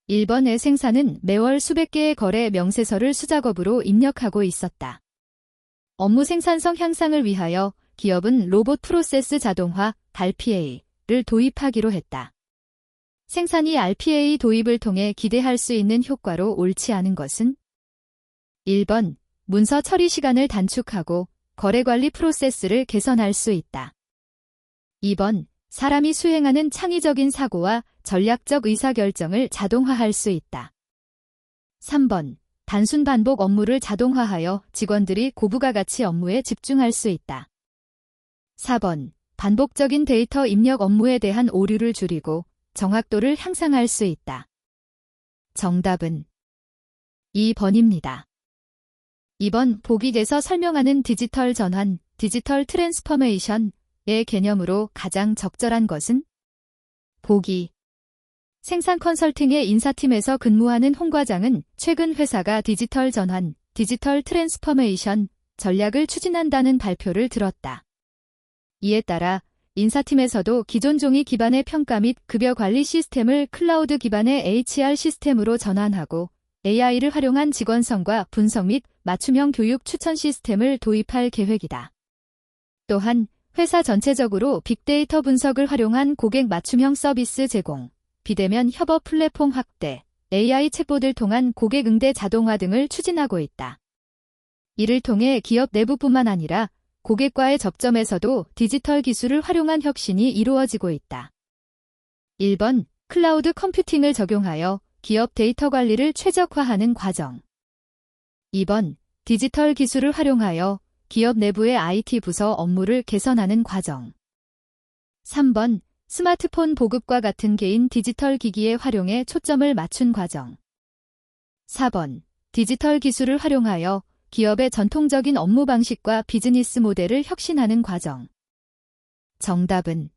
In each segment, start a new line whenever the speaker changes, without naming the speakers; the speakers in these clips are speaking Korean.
1번의 생산은 매월 수백 개의 거래 명세서를 수작업으로 입력하고 있었다. 업무 생산성 향상을 위하여 기업은 로봇 프로세스 자동화 RPA를 도입하기로 했다. 생산이 RPA 도입을 통해 기대할 수 있는 효과로 옳지 않은 것은 1번, 문서 처리 시간을 단축하고 거래 관리 프로세스를 개선할 수 있다. 2번, 사람이 수행하는 창의적인 사고와 전략적 의사결정을 자동화할 수 있다. 3번, 단순 반복 업무를 자동화하여 직원들이 고부가 가치 업무에 집중할 수 있다. 4번, 반복적인 데이터 입력 업무에 대한 오류를 줄이고 정확도를 향상할 수 있다. 정답은 2번입니다. 2번 보기에서 설명하는 디지털 전환, 디지털 트랜스포메이션의 개념으로 가장 적절한 것은? 보기. 생산 컨설팅의 인사팀에서 근무하는 홍 과장은 최근 회사가 디지털 전환, 디지털 트랜스포메이션 전략을 추진한다는 발표를 들었다. 이에 따라 인사팀에서도 기존 종이 기반의 평가 및 급여 관리 시스템을 클라우드 기반의 HR 시스템으로 전환하고 AI를 활용한 직원성과 분석 및 맞춤형 교육 추천 시스템을 도입할 계획이다. 또한 회사 전체적으로 빅데이터 분석을 활용한 고객 맞춤형 서비스 제공, 비대면 협업 플랫폼 확대, AI 챗봇을 통한 고객 응대 자동화 등을 추진하고 있다. 이를 통해 기업 내부뿐만 아니라 고객과의 접점에서도 디지털 기술을 활용한 혁신이 이루어지고 있다. 1번, 클라우드 컴퓨팅을 적용하여 기업 데이터 관리를 최적화하는 과정. 2번, 디지털 기술을 활용하여 기업 내부의 IT 부서 업무를 개선하는 과정. 3번, 스마트폰 보급과 같은 개인 디지털 기기의 활용에 초점을 맞춘 과정. 4번, 디지털 기술을 활용하여 기업의 전통적인 업무 방식과 비즈니스 모델을 혁신하는 과정. 정답은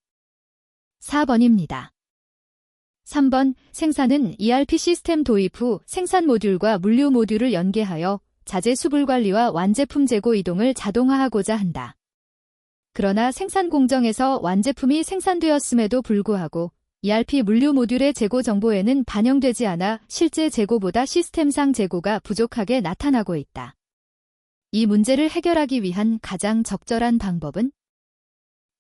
4번입니다. 3번, 생산은 ERP 시스템 도입 후 생산 모듈과 물류 모듈을 연계하여 자재 수불 관리와 완제품 재고 이동을 자동화하고자 한다. 그러나 생산 공정에서 완제품이 생산되었음에도 불구하고 ERP 물류 모듈의 재고 정보에는 반영되지 않아 실제 재고보다 시스템상 재고가 부족하게 나타나고 있다. 이 문제를 해결하기 위한 가장 적절한 방법은?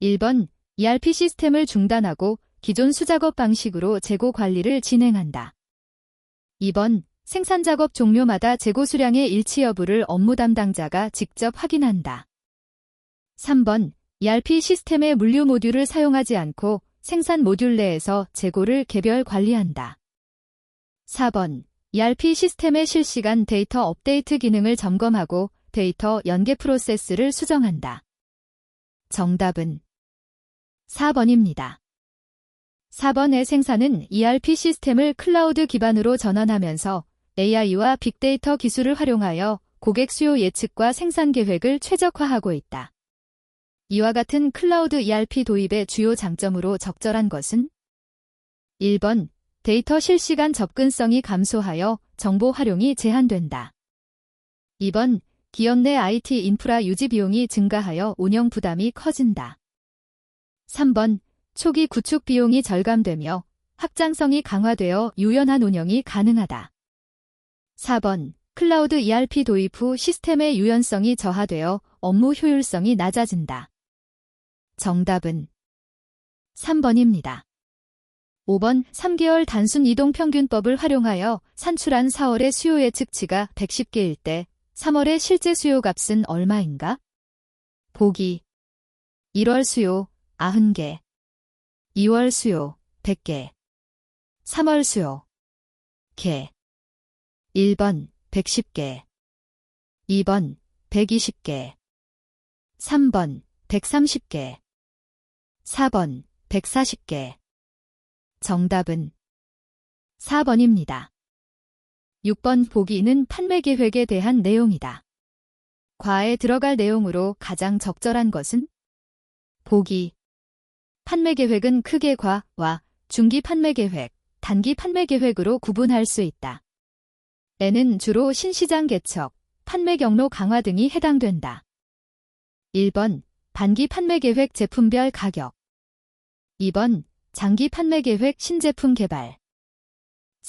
1번, ERP 시스템을 중단하고 기존 수작업 방식으로 재고 관리를 진행한다. 2번, 생산 작업 종료마다 재고 수량의 일치 여부를 업무 담당자가 직접 확인한다. 3번, ERP 시스템의 물류 모듈을 사용하지 않고 생산 모듈 내에서 재고를 개별 관리한다. 4번, ERP 시스템의 실시간 데이터 업데이트 기능을 점검하고 데이터 연계 프로세스를 수정한다. 정답은 4번입니다. 4번의 생산은 ERP 시스템을 클라우드 기반으로 전환하면서 AI와 빅데이터 기술을 활용하여 고객 수요 예측과 생산 계획을 최적화하고 있다. 이와 같은 클라우드 ERP 도입의 주요 장점으로 적절한 것은? 1번, 데이터 실시간 접근성이 감소하여 정보 활용이 제한된다. 2번, 기업 내 IT 인프라 유지 비용이 증가하여 운영 부담이 커진다. 3번, 초기 구축 비용이 절감되며 확장성이 강화되어 유연한 운영이 가능하다. 4번, 클라우드 ERP 도입 후 시스템의 유연성이 저하되어 업무 효율성이 낮아진다. 정답은 3번입니다. 5번, 3개월 단순 이동 평균법을 활용하여 산출한 4월의 수요 예측치가 110개일 때 3월의 실제 수요 값은 얼마인가? 보기. 1월 수요 90개, 2월 수요 100개, 3월 수요 개. 1번 110개, 2번 120개, 3번 130개, 4번 140개. 정답은 4번입니다. 6번 보기는 판매 계획에 대한 내용이다. 과에 들어갈 내용으로 가장 적절한 것은? 보기. 판매 계획은 크게 과와 중기 판매 계획, 단기 판매 계획으로 구분할 수 있다. 에는 주로 신시장 개척, 판매 경로 강화 등이 해당된다. 1번 단기 판매 계획 제품별 가격, 2번 장기 판매 계획 신제품 개발,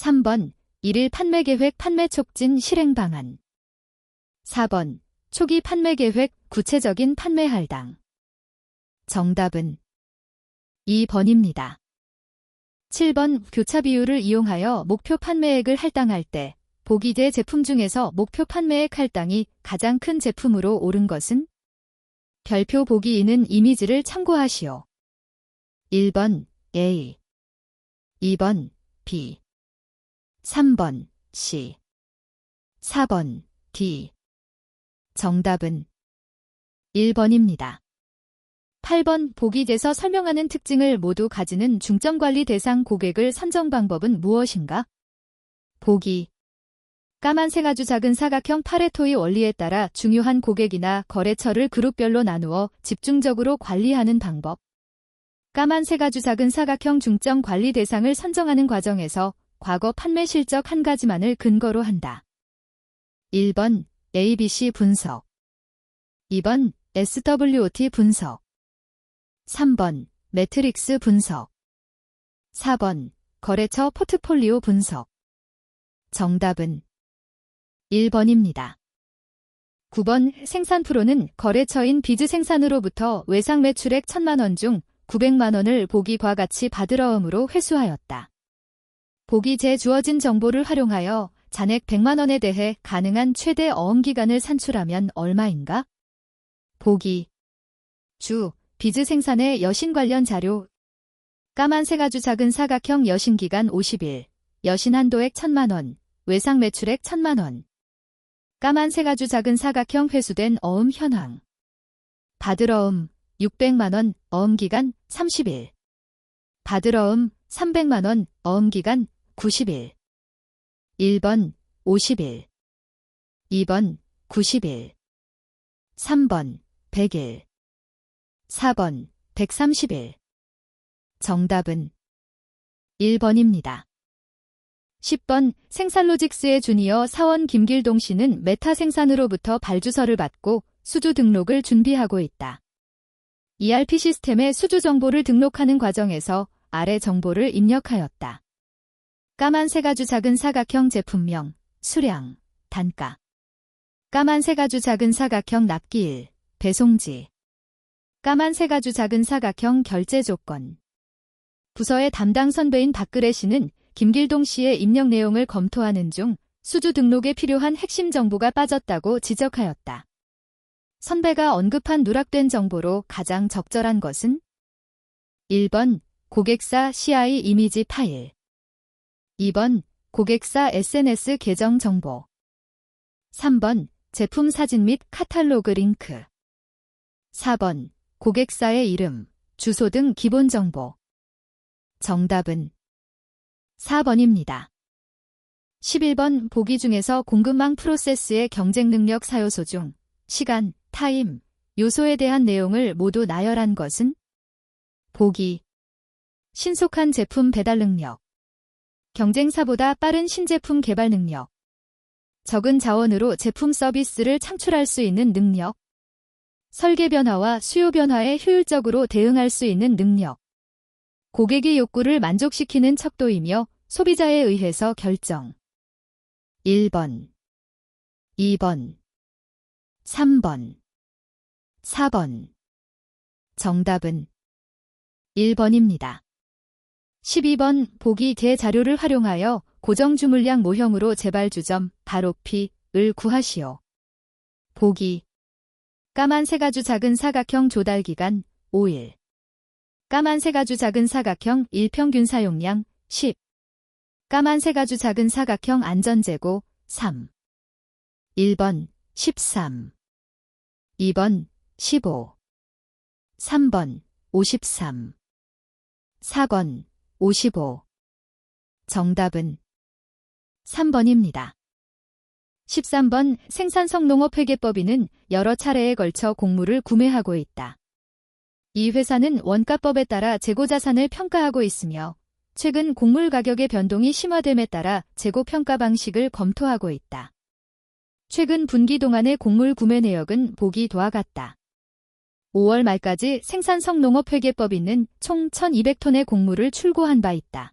3번 일일 판매 계획 판매 촉진 실행 방안. 4번 초기 판매 계획 구체적인 판매 할당. 정답은 2번입니다. 7번 교차 비율을 이용하여 목표 판매액을 할당할 때 보기제 제품 중에서 목표 판매액 할당이 가장 큰 제품으로 오른 것은? 별표 보기 2는 이미지를 참고하시오. 1번 A, 2번 B, 3번 C, 4번 D. 정답은 1번입니다. 8번 보기제서 설명하는 특징을 모두 가지는 중점관리 대상 고객을 선정 방법은 무엇인가? 보기. 까만색 아주 작은 사각형 파레토의 원리에 따라 중요한 고객이나 거래처를 그룹별로 나누어 집중적으로 관리하는 방법. 까만색 아주 작은 사각형 중점 관리 대상을 선정하는 과정에서 과거 판매 실적 한 가지만을 근거로 한다. 1번 ABC 분석, 2번 SWOT 분석, 3번 매트릭스 분석, 4번 거래처 포트폴리오 분석. 정답은 1번입니다. 9번 생산 프로는 거래처인 비즈 생산으로부터 외상 매출액 1,000만원 중 900만원을 보기과 같이 받으러음으로 회수하였다. 보기제 주어진 정보를 활용하여 잔액 100만원에 대해 가능한 최대 어음 기간을 산출하면 얼마인가? 보기. 주, 비즈 생산의 여신 관련 자료. 까만색 아주 작은 사각형 여신 기간 50일, 여신 한도액 1,000만원, 외상 매출액 1,000만원. 까만색 아주 작은 사각형 회수된 어음 현황. 받으러음 600만원, 어음 기간 30일. 받으러음 300만원, 어음 기간 90일. 1번 50일, 2번 90일, 3번 100일, 4번 130일. 정답은 1번입니다. 10번 생산로직스의 주니어 사원 김길동 씨는 메타 생산으로부터 발주서를 받고 수주 등록을 준비하고 있다. ERP 시스템에 수주 정보를 등록하는 과정에서 아래 정보를 입력하였다. 까만색 아주 작은 사각형 제품명, 수량, 단가. 까만색 아주 작은 사각형 납기일, 배송지. 까만색 아주 작은 사각형 결제 조건. 부서의 담당 선배인 박그래 씨는 김길동 씨의 입력 내용을 검토하는 중 수주 등록에 필요한 핵심 정보가 빠졌다고 지적하였다. 선배가 언급한 누락된 정보로 가장 적절한 것은? 1번 고객사 CI 이미지 파일, 2번 고객사 SNS 계정 정보, 3번 제품 사진 및 카탈로그 링크, 4번 고객사의 이름, 주소 등 기본 정보. 정답은 4번입니다. 11번 보기 중에서 공급망 프로세스의 경쟁 능력 사요소 중 시간, 타임, 요소에 대한 내용을 모두 나열한 것은? 보기. 신속한 제품 배달 능력, 경쟁사보다 빠른 신제품 개발 능력, 적은 자원으로 제품 서비스를 창출할 수 있는 능력, 설계 변화와 수요 변화에 효율적으로 대응할 수 있는 능력, 고객의 욕구를 만족시키는 척도이며 소비자에 의해서 결정. 1번, 2번, 3번, 4번. 정답은 1번입니다. 12번 보기 대자료를 활용하여 고정 주물량 모형으로 재발주점, 바로피을 구하시오. 보기. 까만색 아주 작은 사각형 조달 기간 5일. 까만색 아주 작은 사각형 일평균 사용량 10. 까만색 아주 작은 사각형 안전재고 3. 1번 13. 2번 15. 3번 53. 4번 55. 정답은 3번입니다. 13번 생산성 농업회계법인은 여러 차례에 걸쳐 곡물을 구매하고 있다. 이 회사는 원가법에 따라 재고자산을 평가하고 있으며 최근 곡물 가격의 변동이 심화됨에 따라 재고평가 방식을 검토하고 있다. 최근 분기 동안의 곡물 구매 내역은 보기 도와 같다. 5월 말까지 생산성 농업회계법인은 총 1,200톤의 곡물을 출고한 바 있다.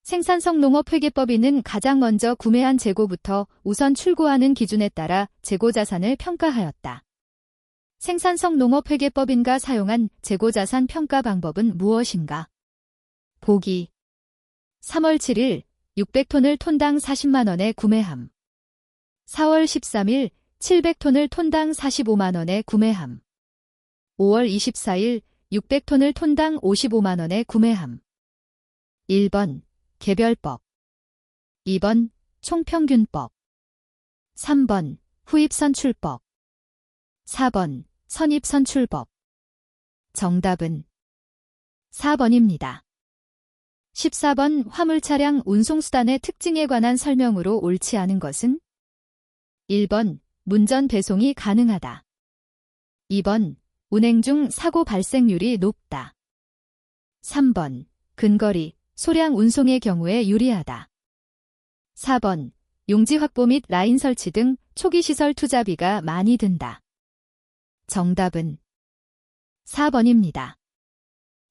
생산성 농업회계법인은 가장 먼저 구매한 재고부터 우선 출고하는 기준에 따라 재고자산을 평가하였다. 생산성 농업회계법인가 사용한 재고자산 평가 방법은 무엇인가? 보기. 3월 7일 600톤을 톤당 40만원에 구매함. 4월 13일 700톤을 톤당 45만원에 구매함. 5월 24일 600톤을 톤당 55만원에 구매함. 1번 개별법, 2번 총평균법, 3번 후입선출법, 4번 선입선출법. 정답은 4번입니다. 14번 화물차량 운송수단의 특징에 관한 설명으로 옳지 않은 것은? 1번 문전 배송이 가능하다. 2번 운행 중 사고 발생률이 높다. 3번 근거리, 소량 운송의 경우에 유리하다. 4번 용지 확보 및 라인 설치 등 초기 시설 투자비가 많이 든다. 정답은 4번입니다.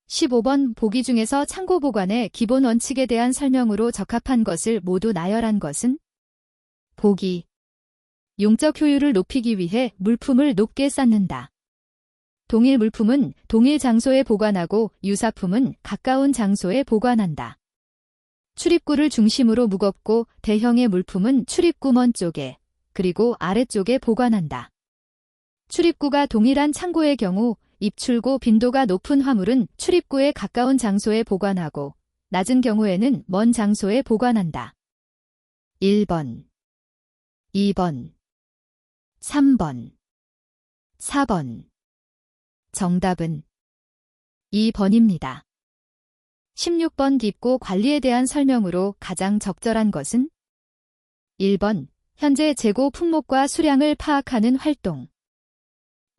15번 보기 중에서 창고 보관의 기본 원칙에 대한 설명으로 적합한 것을 모두 나열한 것은? 보기. 용적 효율을 높이기 위해 물품을 높게 쌓는다. 동일 물품은 동일 장소에 보관하고 유사품은 가까운 장소에 보관한다. 출입구를 중심으로 무겁고 대형의 물품은 출입구 먼 쪽에 그리고 아래쪽에 보관한다. 출입구가 동일한 창고의 경우 입출고 빈도가 높은 화물은 출입구에 가까운 장소에 보관하고 낮은 경우에는 먼 장소에 보관한다. 1번, 2번, 3번, 4번. 정답은 2번입니다. 16번 딥고 관리에 대한 설명으로 가장 적절한 것은? 1번 현재 재고 품목과 수량을 파악하는 활동.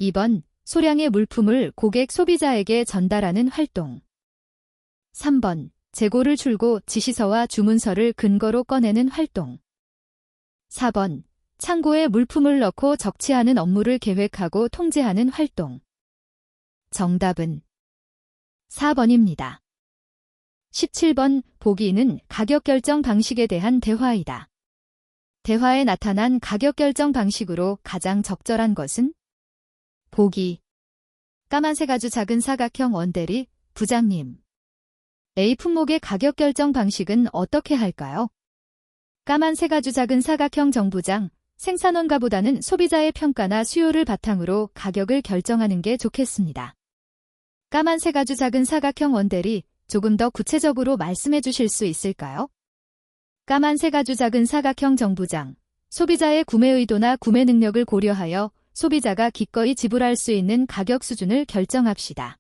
2번 소량의 물품을 고객 소비자에게 전달하는 활동. 3번 재고를 출고 지시서와 주문서를 근거로 꺼내는 활동. 4번 창고에 물품을 넣고 적치하는 업무를 계획하고 통제하는 활동. 정답은 4번입니다. 17번 보기는 가격 결정 방식에 대한 대화이다. 대화에 나타난 가격 결정 방식으로 가장 적절한 것은? 보기. 까만색 아주 작은 사각형 원대리, 부장님. A 품목의 가격 결정 방식은 어떻게 할까요? 까만색 아주 작은 사각형 정부장, 생산원가보다는 소비자의 평가나 수요를 바탕으로 가격을 결정하는 게 좋겠습니다. 까만색 아주 작은 사각형 원대리, 조금 더 구체적으로 말씀해 주실 수 있을까요? 까만색 아주 작은 사각형 정부장, 소비자의 구매 의도나 구매 능력을 고려하여 소비자가 기꺼이 지불할 수 있는 가격 수준을 결정합시다.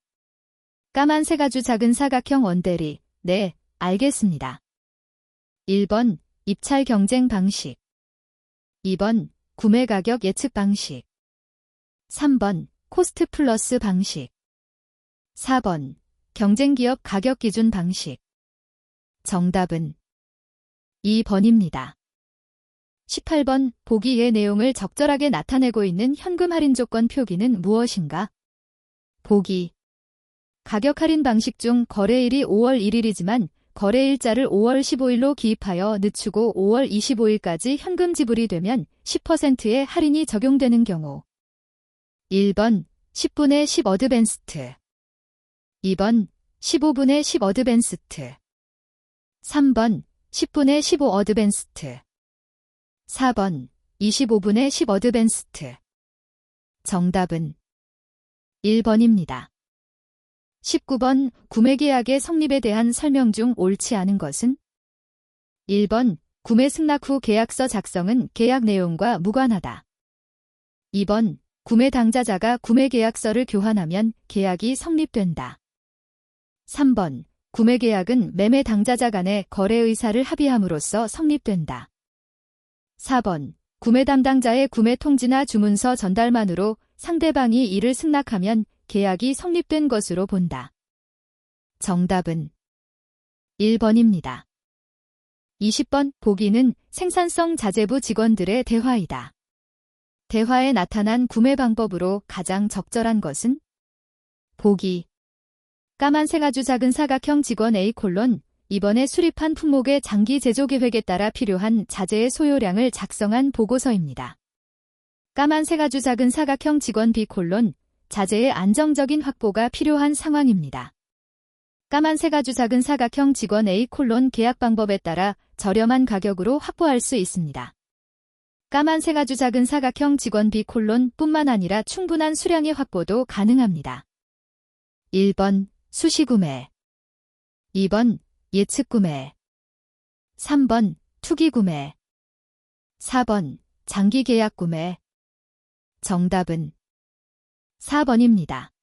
까만색 아주 작은 사각형 원대리, 네, 알겠습니다. 1번 입찰 경쟁 방식, 2번 구매 가격 예측 방식, 3번 코스트 플러스 방식, 4번 경쟁기업 가격 기준 방식. 정답은 2번입니다. 18번 보기의 내용을 적절하게 나타내고 있는 현금 할인 조건 표기는 무엇인가? 보기. 가격 할인 방식 중 거래일이 5월 1일이지만 거래일자를 5월 15일로 기입하여 늦추고 5월 25일까지 현금 지불이 되면 10%의 할인이 적용되는 경우. 1번 10분의 10 어드밴스트, 2번 15분의 10 어드밴스트, 3번 10분의 15 어드밴스트, 4번 25분의 10 어드밴스트. 정답은 1번입니다. 19번 구매계약의 성립에 대한 설명 중 옳지 않은 것은? 1번 구매 승낙 후 계약서 작성은 계약 내용과 무관하다. 2번 구매 당사자가 구매계약서를 교환하면 계약이 성립된다. 3번 구매계약은 매매 당사자 간의 거래 의사를 합의함으로써 성립된다. 4번 구매 담당자의 구매 통지나 주문서 전달만으로 상대방이 이를 승낙하면 계약이 성립된 것으로 본다. 정답은 1번입니다. 20번 보기는 생산성 자재부 직원들의 대화이다. 대화에 나타난 구매 방법으로 가장 적절한 것은? 보기. 까만색 아주 작은 사각형 직원 A: 이번에 수립한 품목의 장기 제조 계획에 따라 필요한 자재의 소요량을 작성한 보고서입니다. 까만 새가주 작은 사각형 직원 B 자재의 안정적인 확보가 필요한 상황입니다. 까만 새가주 작은 사각형 직원 A 계약 방법에 따라 저렴한 가격으로 확보할 수 있습니다. 까만 새가주 작은 사각형 직원 B 뿐만 아니라 충분한 수량의 확보도 가능합니다. 1번 수시구매, 2번 예측구매, 3번 투기구매, 4번 장기계약구매. 정답은 4번입니다.